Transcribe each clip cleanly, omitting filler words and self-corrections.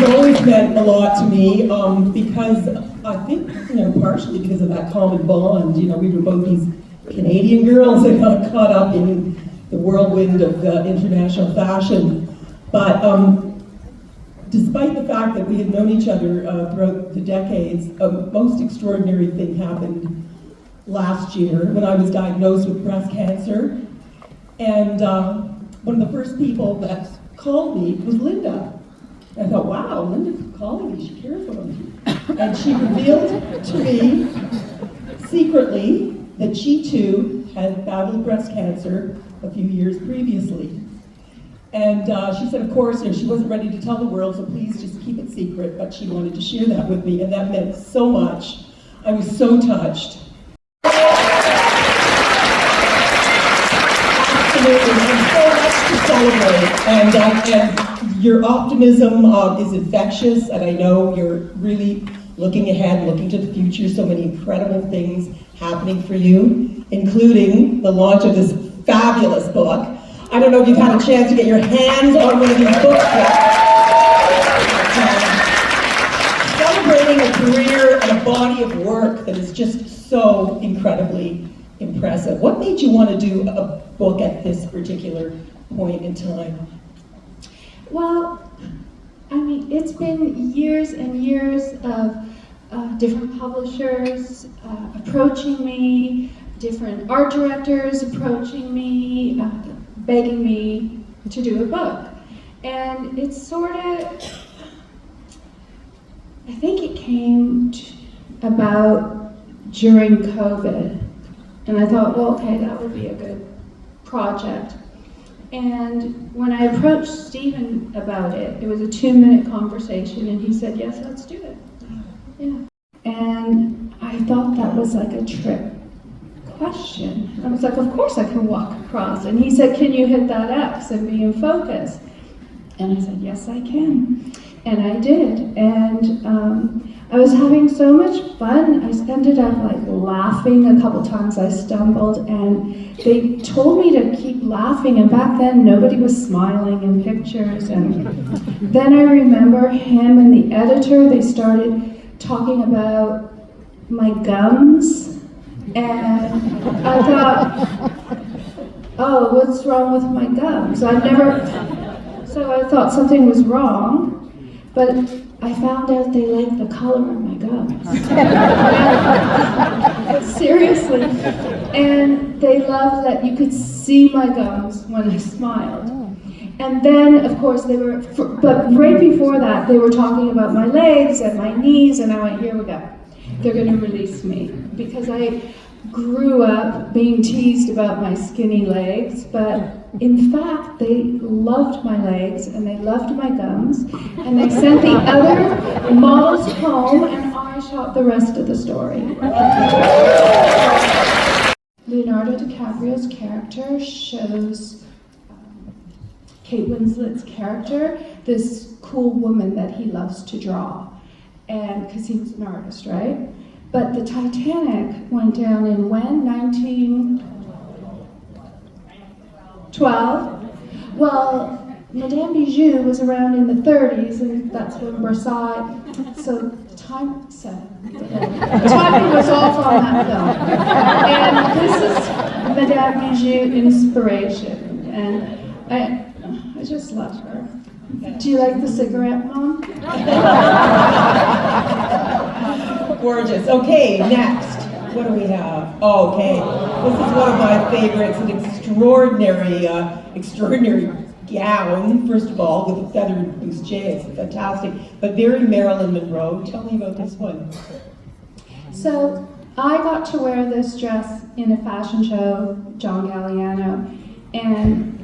always meant a lot to me because I think, partially because of that common bond. We were both these Canadian girls that got caught up in the whirlwind of international fashion. But despite the fact that we had known each other throughout the decades, a most extraordinary thing happened last year when I was diagnosed with breast cancer. And one of the first people that called me was Linda. And I thought, wow, Linda's calling me, she cares about me. And she revealed to me secretly that she too had battled breast cancer a few years previously. And she said, of course, she wasn't ready to tell the world, so please just keep it secret, but she wanted to share that with me, and that meant so much. I was so touched. Absolutely, and so much to celebrate. And your optimism is infectious, and I know you're really looking ahead, looking to the future, so many incredible things happening for you, including the launch of this fabulous book. I don't know if you've had a chance to get your hands on one of these books yet. Celebrating a career and a body of work that is just so incredibly impressive. What made you want to do a book at this particular point in time? Well, I mean, it's been years and years of different publishers approaching me, different art directors approaching me, begging me to do a book. And it's sort of, I think it came about during COVID. And I thought, well, okay, that would be a good project. And when I approached Steven about it, it was a 2-minute conversation, and he said, yes, let's do it. Yeah. And I thought that was like a trick question. I was like, of course I can walk across. And he said, can you hit that X and be in focus? And I said, yes, I can. And I did. And I was having so much fun. I ended up like laughing a couple times. I stumbled, and they told me to keep laughing. And back then, nobody was smiling in pictures. And then I remember him and the editor, they started talking about my gums. And I thought, oh, what's wrong with my gums? So I thought something was wrong. But I found out they liked the color of my gums. Seriously. And they loved that you could see my gums when I smiled. And then, of course, but right before that, they were talking about my legs and my knees, and I went, here we go. They're going to release me. Because I grew up being teased about my skinny legs, but in fact, they loved my legs and they loved my gums, and they sent the other models home, and I shot the rest of the story. Leonardo DiCaprio's character shows Kate Winslet's character, this cool woman that he loves to draw, and because he was an artist, right? But the Titanic went down in when? 1912? Well, Madame Bijou was around in the 30s, and that's when Versailles, so the timing was off on that film. And this is Madame Bijou inspiration, and I just love her. Do you like the cigarette, Mom? Gorgeous. Okay, next. What do we have? Oh, okay. This is one of my favorites, an extraordinary gown, first of all, with a feathered bustier. It's fantastic. But very Marilyn Monroe. Tell me about this one. So, I got to wear this dress in a fashion show, John Galliano, and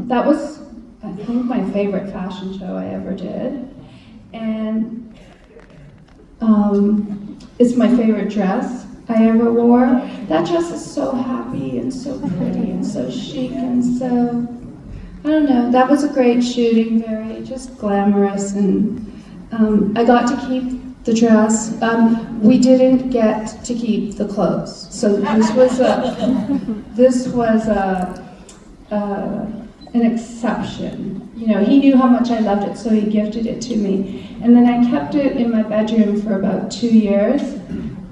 that was, I think, my favorite fashion show I ever did. And it's my favorite dress I ever wore. That dress is so happy and so pretty and so chic and so, I don't know, that was a great shooting, very just glamorous, and I got to keep the dress. We didn't get to keep the clothes. So this was a an exception. You know, he knew how much I loved it, so he gifted it to me. And then I kept it in my bedroom for about 2 years,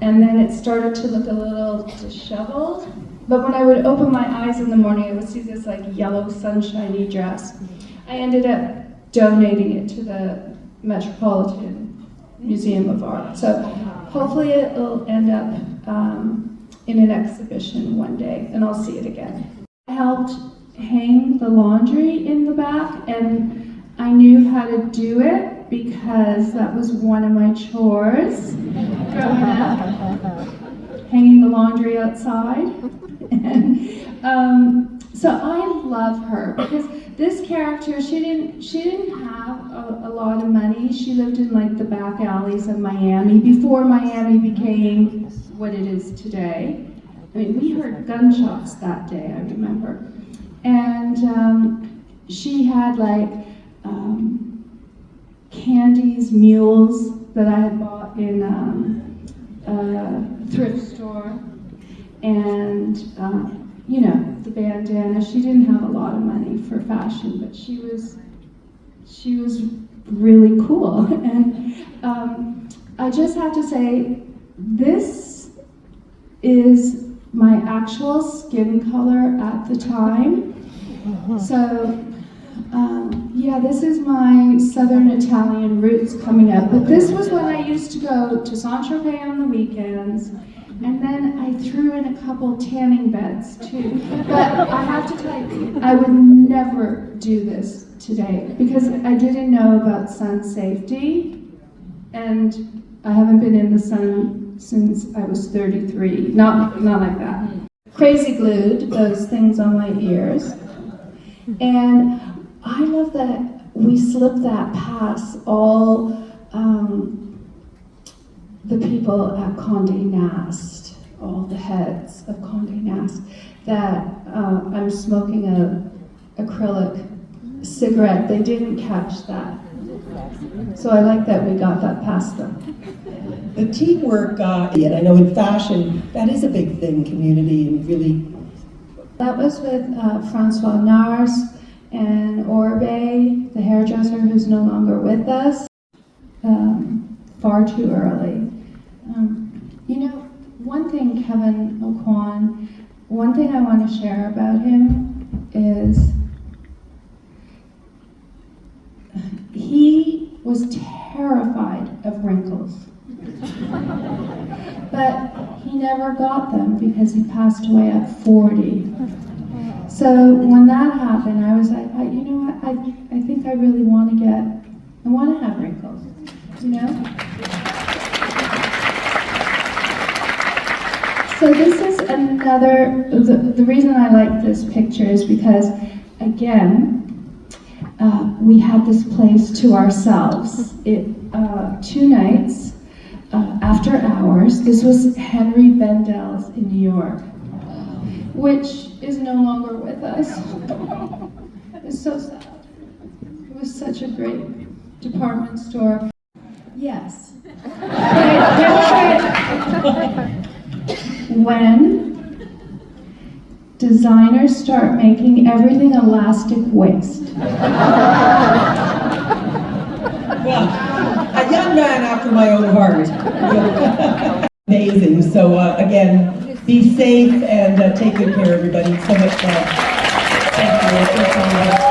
and then it started to look a little disheveled. But when I would open my eyes in the morning, I would see this like yellow sunshiny dress. I ended up donating it to the Metropolitan Museum of Art. So hopefully it'll end up in an exhibition one day, and I'll see it again. I helped hang the laundry in the back, and I knew how to do it because that was one of my chores growing up, hanging the laundry outside. And so I love her because this character, she didn't have a lot of money. She lived in like the back alleys of Miami before Miami became what it is today. I mean, we heard gunshots that day, I remember. And she had like candies, mules that I had bought in a thrift store. And, you know, the bandana. She didn't have a lot of money for fashion, but she was really cool. And I just have to say, this is my actual skin color at the time. So, yeah, this is my Southern Italian roots coming up. But this was when I used to go to Saint-Tropez on the weekends. And then I threw in a couple tanning beds too. But I have to tell you, I would never do this today because I didn't know about sun safety, and I haven't been in the sun since I was 33. Not like that. Crazy glued those things on my ears. And I love that we slipped that past all the people at Condé Nast, all the heads of Condé Nast, that I'm smoking a acrylic cigarette. They didn't catch that. So I like that we got that past them. The teamwork, and I know in fashion, that is a big thing, community, and really. That was with Francois Nars and Orbe, the hairdresser who's no longer with us, far too early. You know, one thing, Kevin O'Quan, one thing I want to share about him is he was terrified of wrinkles. But he never got them because he passed away at 40. So when that happened, I was like, you know what, I think I really want to have wrinkles, you know? So this is another, the reason I like this picture is because, again, we had this place to ourselves. 2 nights, after hours. This was Henry Bendel's in New York, which is no longer with us. It's so sad. It was such a great department store. Yes. When designers start making everything elastic waist. Well, a young man after my own heart. Amazing. So again, be safe and take good care, everybody. So much love. Thank you.